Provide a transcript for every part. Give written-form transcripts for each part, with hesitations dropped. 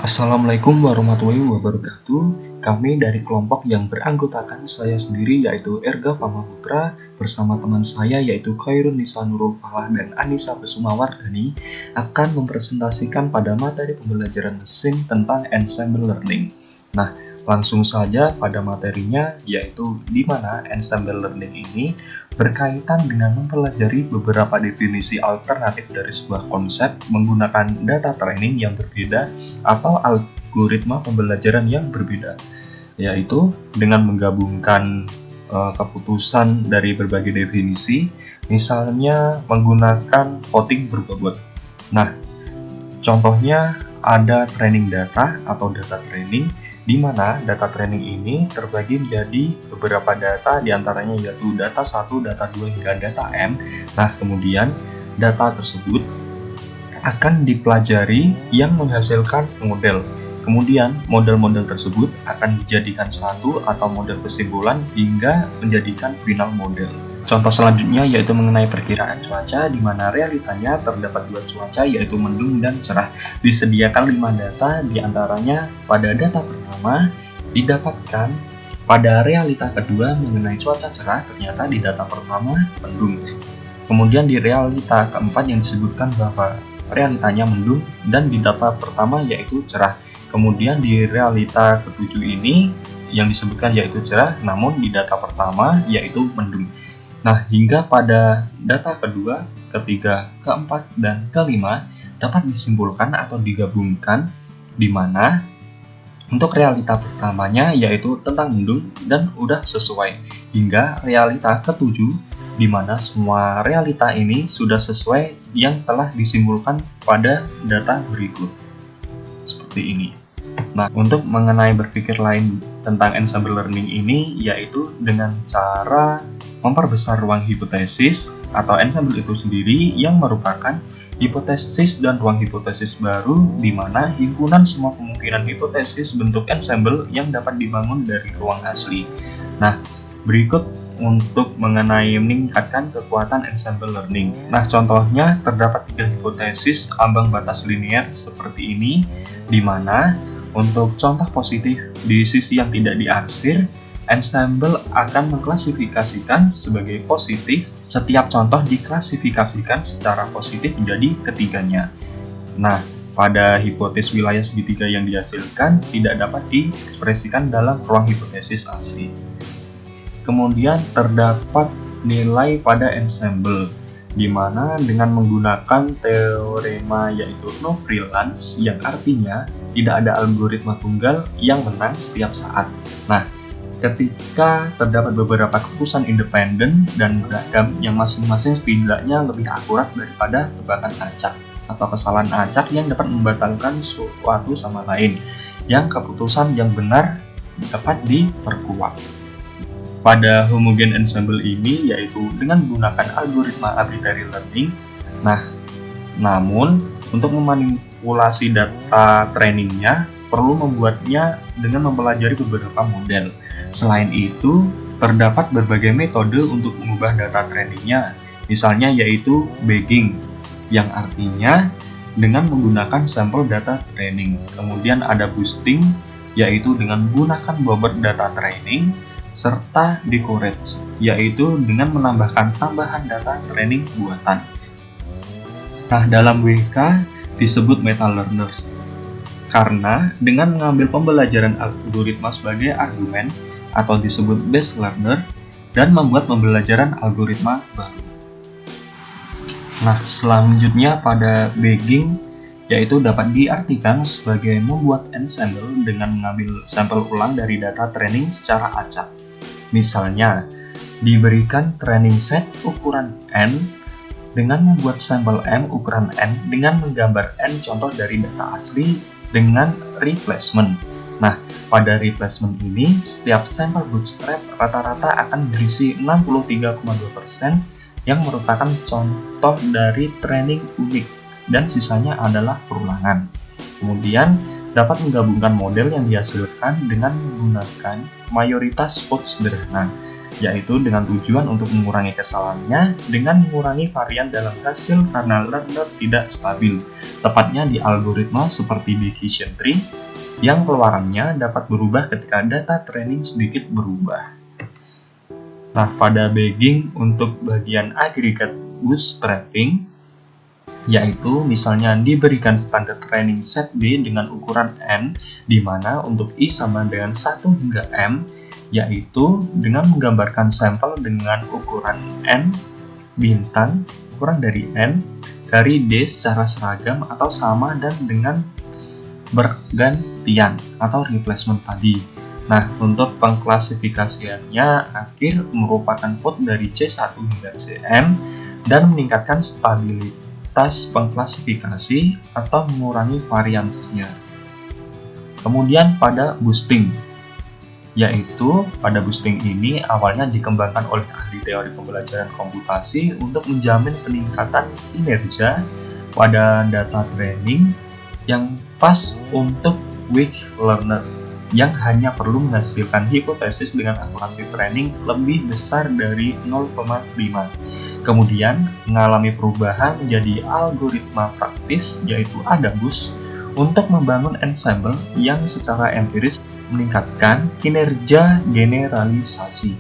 Assalamualaikum warahmatullahi wabarakatuh. Kami dari kelompok yang beranggotakan saya sendiri yaitu Erga Pamaputra bersama teman saya yaitu Khairun Nisa Nurul Falah dan Anissa Kusumawardhani akan mempresentasikan pada materi pembelajaran mesin tentang ensemble learning. Nah, langsung saja pada materinya, yaitu di mana ensemble learning ini berkaitan dengan mempelajari beberapa definisi alternatif dari sebuah konsep menggunakan data training yang berbeda atau algoritma pembelajaran yang berbeda, yaitu dengan menggabungkan keputusan dari berbagai definisi, misalnya menggunakan voting berbobot. Nah, contohnya ada training data atau data training, di mana data training ini terbagi menjadi beberapa data, diantaranya yaitu data 1, data 2, hingga data M. Nah, kemudian data tersebut akan dipelajari yang menghasilkan model. Kemudian model-model tersebut akan dijadikan satu atau model kesimpulan hingga menjadikan final model. Contoh selanjutnya yaitu mengenai perkiraan cuaca, di mana realitanya terdapat dua cuaca yaitu mendung dan cerah. Disediakan 5 data, diantaranya pada data pertama didapatkan pada realita kedua mengenai cuaca cerah, ternyata di data pertama mendung. Kemudian di realita keempat yang disebutkan bahwa realitanya mendung dan di data pertama yaitu cerah. Kemudian di realita ketujuh ini yang disebutkan yaitu cerah, namun di data pertama yaitu mendung. Nah, hingga pada data kedua, ketiga, keempat, dan kelima dapat disimpulkan atau digabungkan, di mana untuk realita pertamanya yaitu tentang mendung dan udah sesuai, hingga realita ketujuh di mana semua realita ini sudah sesuai yang telah disimpulkan pada data berikut. Seperti ini. Nah, untuk mengenai berpikir lain tentang ensemble learning ini yaitu dengan cara memperbesar ruang hipotesis atau ensemble itu sendiri yang merupakan hipotesis dan ruang hipotesis baru, di mana himpunan semua kemungkinan hipotesis bentuk ensemble yang dapat dibangun dari ruang asli. Nah, berikut untuk mengenai meningkatkan kekuatan ensemble learning. Nah, contohnya terdapat 3 hipotesis ambang batas linear seperti ini, di mana untuk contoh positif di sisi yang tidak diarsir, ensemble akan mengklasifikasikan sebagai positif, setiap contoh diklasifikasikan secara positif menjadi ketiganya. Nah, pada hipotesis wilayah segitiga yang dihasilkan tidak dapat diekspresikan dalam ruang hipotesis asli. Kemudian terdapat nilai pada ensemble, di mana dengan menggunakan teorema yaitu no brilliance, yang artinya tidak ada algoritma tunggal yang menang setiap saat. Nah, ketika terdapat beberapa keputusan independen dan beragam yang masing-masing setidaknya lebih akurat daripada tebakan acak atau kesalahan acak yang dapat membatalkan suatu sama lain, yang keputusan yang benar dapat diperkuat. Pada homogen ensemble ini yaitu dengan menggunakan algoritma arbitrary learning. Nah, namun untuk memanipulasi data trainingnya perlu membuatnya dengan mempelajari beberapa model. Selain itu, terdapat berbagai metode untuk mengubah data trainingnya, misalnya yaitu bagging, yang artinya dengan menggunakan sampel data training. Kemudian ada boosting, yaitu dengan menggunakan bobot data training, serta decourage, yaitu dengan menambahkan tambahan data training buatan. Nah, dalam WK disebut meta learners, karena dengan mengambil pembelajaran algoritma sebagai argumen atau disebut base learner dan membuat pembelajaran algoritma baru. Nah, selanjutnya pada bagging yaitu dapat diartikan sebagai membuat ensemble dengan mengambil sampel ulang dari data training secara acak. Misalnya, diberikan training set ukuran N dengan membuat sampel M ukuran N dengan menggambar N contoh dari data asli dengan replacement. Nah, pada replacement ini, setiap sampel bootstrap rata-rata akan berisi 63,2% yang merupakan contoh dari training unik, dan sisanya adalah perulangan. Kemudian, dapat menggabungkan model yang dihasilkan dengan menggunakan mayoritas vote sederhana. yaitu dengan tujuan untuk mengurangi kesalahannya dengan mengurangi varian dalam hasil karena learner tidak stabil, tepatnya di algoritma seperti decision tree yang keluarannya dapat berubah ketika data training sedikit berubah. Nah, pada bagging untuk bagian agregat bootstrapping, yaitu misalnya diberikan standar training set B dengan ukuran N, di mana untuk I sama dengan 1 hingga M, yaitu dengan menggambarkan sampel dengan ukuran N bintang, kurang dari N, dari D secara seragam atau sama dan dengan bergantian atau replacement tadi. Nah, untuk pengklasifikasiannya akhir merupakan vote dari C1 hingga CM dan meningkatkan stabilitas pengklasifikasi atau mengurangi variansinya. Kemudian pada boosting, yaitu pada boosting ini awalnya dikembangkan oleh ahli teori pembelajaran komputasi untuk menjamin peningkatan kinerja pada data training yang pas untuk weak learner yang hanya perlu menghasilkan hipotesis dengan akurasi training lebih besar dari 0,5. Kemudian mengalami perubahan menjadi algoritma praktis yaitu ADABUS untuk membangun ensemble yang secara empiris meningkatkan kinerja generalisasi.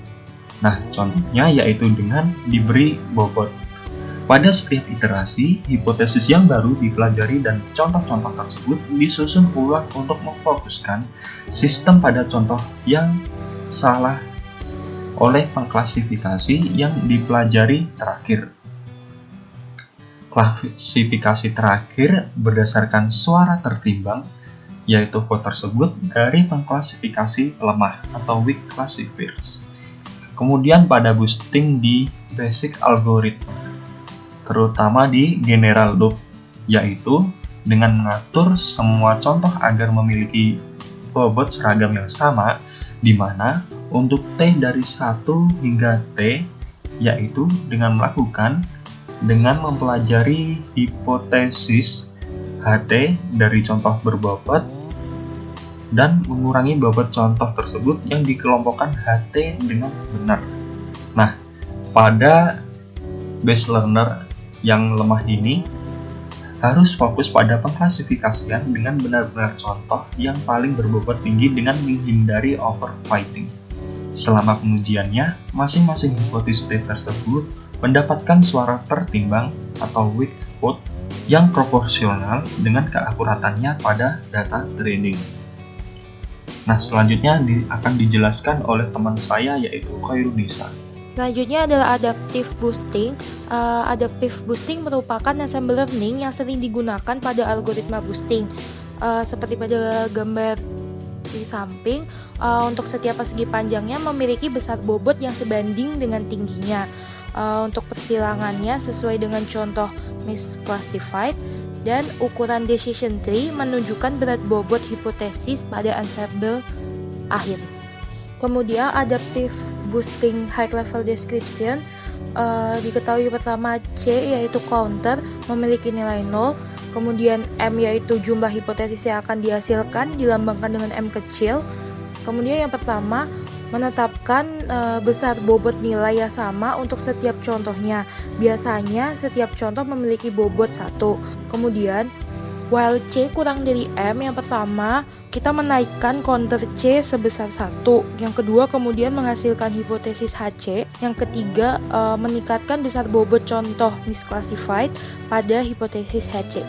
Nah, contohnya yaitu dengan diberi bobot. Pada setiap iterasi, hipotesis yang baru dipelajari dan contoh-contoh tersebut disusun ulang untuk memfokuskan sistem pada contoh yang salah oleh pengklasifikasi yang dipelajari terakhir. Klasifikasi terakhir berdasarkan suara tertimbang, yaitu vote tersebut dari pengklasifikasi lemah atau weak classifiers. Kemudian pada boosting di basic algorithm, terutama di general loop, yaitu dengan mengatur semua contoh agar memiliki bobot seragam yang sama, di mana untuk T dari 1 hingga T, yaitu dengan mempelajari hipotesis HT dari contoh berbobot dan mengurangi bobot contoh tersebut yang dikelompokkan HT dengan benar. Nah, pada base learner yang lemah ini harus fokus pada pengklasifikasian dengan benar-benar contoh yang paling berbobot tinggi dengan menghindari overfitting. Selama pengujiannya, masing-masing hipotesis tersebut mendapatkan suara tertimbang atau weak vote yang proporsional dengan keakuratannya pada data training. Nah, selanjutnya akan dijelaskan oleh teman saya yaitu Khairunisa. Selanjutnya adalah adaptive boosting. Adaptive boosting merupakan ensemble learning yang sering digunakan pada algoritma boosting. Seperti pada gambar di samping, untuk setiap persegi panjangnya memiliki besar bobot yang sebanding dengan tingginya. Untuk persilangannya sesuai dengan contoh misclassified, dan ukuran decision tree menunjukkan berat bobot hipotesis pada ensemble akhir. Kemudian adaptive boosting high level description, diketahui pertama C yaitu counter memiliki nilai 0, kemudian M yaitu jumlah hipotesis yang akan dihasilkan dilambangkan dengan M kecil. Kemudian yang pertama menetapkan besar bobot nilai yang sama untuk setiap contohnya. Biasanya setiap contoh memiliki bobot 1. Kemudian while C kurang dari M, yang pertama kita menaikkan counter C sebesar 1. Yang kedua kemudian menghasilkan hipotesis HC. Yang ketiga meningkatkan besar bobot contoh misclassified pada hipotesis HC.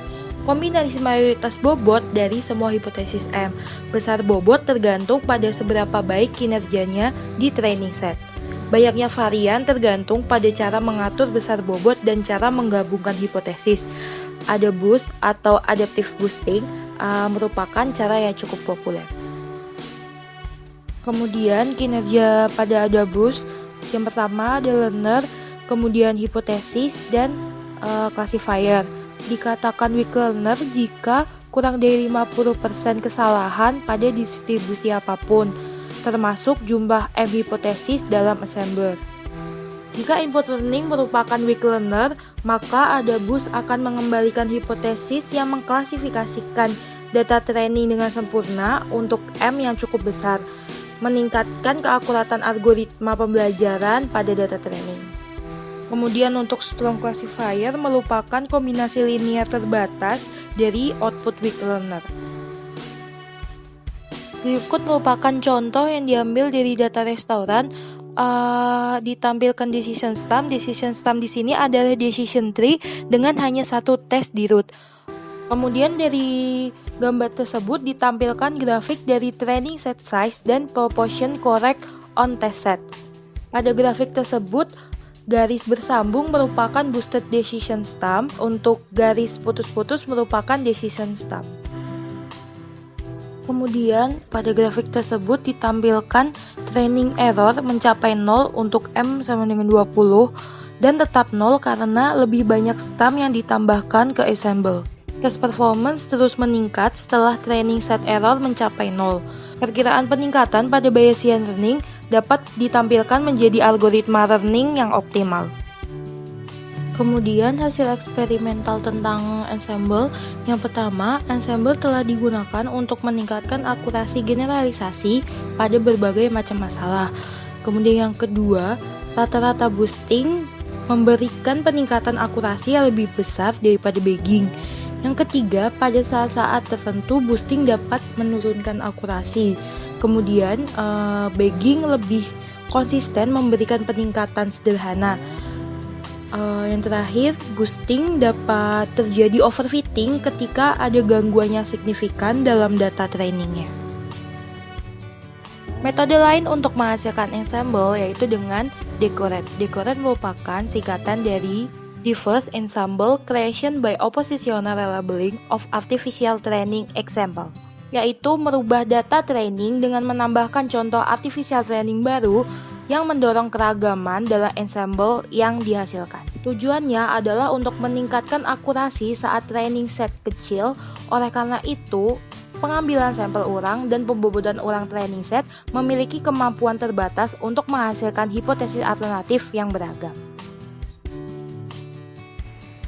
Kombinasi mayoritas bobot dari semua hipotesis M. Besar bobot tergantung pada seberapa baik kinerjanya di training set. Banyaknya varian tergantung pada cara mengatur besar bobot dan cara menggabungkan hipotesis. ADABUS atau adaptive boosting merupakan cara yang cukup populer. Kemudian kinerja pada ADABUS yang pertama ada learner, kemudian hipotesis dan classifier. Dikatakan weak learner jika kurang dari 50% kesalahan pada distribusi apapun, termasuk jumlah M hipotesis dalam assembler. Jika input learning merupakan weak learner, maka ADABUS akan mengembalikan hipotesis yang mengklasifikasikan data training dengan sempurna untuk M yang cukup besar. meningkatkan keakuratan algoritma pembelajaran pada data training. Kemudian untuk strong classifier merupakan kombinasi linear terbatas dari output weak learner. Berikut merupakan contoh yang diambil dari data restoran. Ditampilkan decision stem. Decision stem di sini adalah decision tree dengan hanya satu tes di root. Kemudian dari gambar tersebut ditampilkan grafik dari training set size dan proportion correct on test set. Pada grafik tersebut, garis bersambung merupakan boosted decision stem, untuk garis putus-putus merupakan decision stem. Kemudian pada grafik tersebut ditampilkan training error mencapai 0 untuk M sama dengan 20 dan tetap 0 karena lebih banyak stem yang ditambahkan ke ensemble. Test performance terus meningkat setelah training set error mencapai 0. Perkiraan peningkatan pada Bayesian learning dapat ditampilkan menjadi algoritma learning yang optimal. Kemudian hasil eksperimental tentang ensemble. Yang pertama, ensemble telah digunakan untuk meningkatkan akurasi generalisasi pada berbagai macam masalah. Kemudian yang kedua, rata-rata boosting memberikan peningkatan akurasi yang lebih besar daripada bagging. Yang ketiga, pada saat-saat tertentu boosting dapat menurunkan akurasi. Kemudian bagging lebih konsisten memberikan peningkatan sederhana. Yang terakhir, boosting dapat terjadi overfitting ketika ada gangguan yang signifikan dalam data trainingnya. Metode lain untuk menghasilkan ensemble yaitu dengan decorate. Decorate merupakan singkatan dari Diverse Ensemble Creation by Oppositional Relabeling of Artificial Training Example, yaitu merubah data training dengan menambahkan contoh artificial training baru yang mendorong keragaman dalam ensemble yang dihasilkan. Tujuannya adalah untuk meningkatkan akurasi saat training set kecil. Oleh karena itu, pengambilan sampel ulang dan pembobotan ulang training set memiliki kemampuan terbatas untuk menghasilkan hipotesis alternatif yang beragam.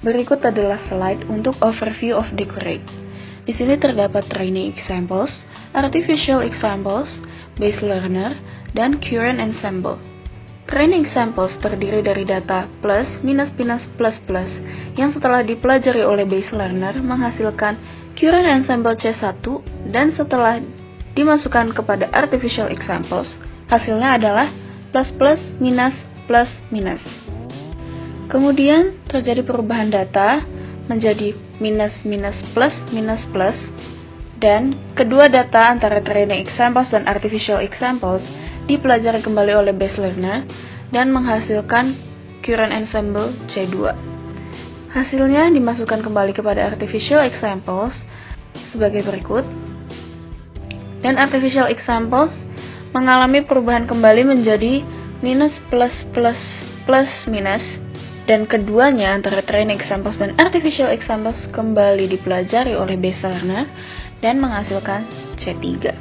Berikut adalah slide untuk overview of decorate. Di sini terdapat training examples, artificial examples, base learner, dan current ensemble. Training examples terdiri dari data plus, minus, minus, plus, plus yang setelah dipelajari oleh base learner menghasilkan current ensemble C1 dan setelah dimasukkan kepada artificial examples, hasilnya adalah plus, plus, minus, plus, minus. Kemudian terjadi perubahan data menjadi minus, minus, plus, minus, plus, dan kedua data antara training examples dan artificial examples dipelajari kembali oleh base learner dan menghasilkan current ensemble C2. Hasilnya dimasukkan kembali kepada artificial examples sebagai berikut. Dan artificial examples mengalami perubahan kembali menjadi minus, plus, plus, plus, minus, dan keduanya antara training examples dan artificial examples kembali dipelajari oleh base learner dan menghasilkan C3.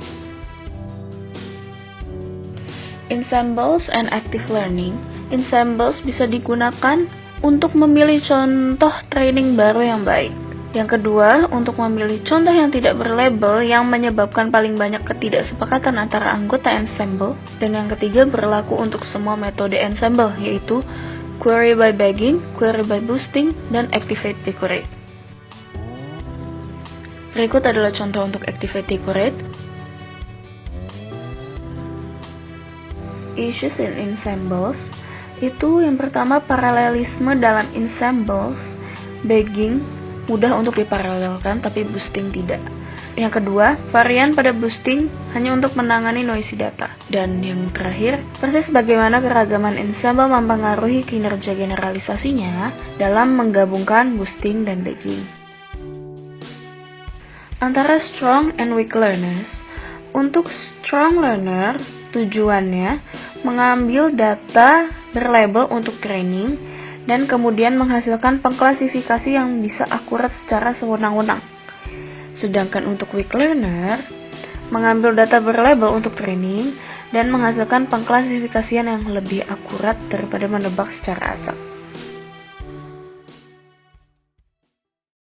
Ensembles and active learning. Ensembles bisa digunakan untuk memilih contoh training baru yang baik. Yang kedua, untuk memilih contoh yang tidak berlabel yang menyebabkan paling banyak ketidaksepakatan antara anggota ensemble. Dan yang ketiga, berlaku untuk semua metode ensemble, yaitu query by bagging, query by boosting, dan activate decorate. Berikut adalah contoh untuk activate decorate. Issues in ensembles itu yang pertama, paralelisme dalam ensembles. Bagging mudah untuk diparalelkan tapi boosting tidak. Yang kedua, varian pada boosting hanya untuk menangani noisy data. Dan yang terakhir, persis bagaimana keragaman ensemble mempengaruhi kinerja generalisasinya dalam menggabungkan boosting dan bagging. Antara strong and weak learners. Untuk strong learner, tujuannya mengambil data berlabel untuk training dan kemudian menghasilkan pengklasifikasi yang bisa akurat secara sewenang-wenang. Sedangkan untuk weak learner, mengambil data berlabel untuk training dan menghasilkan pengklasifikasian yang lebih akurat daripada menebak secara acak.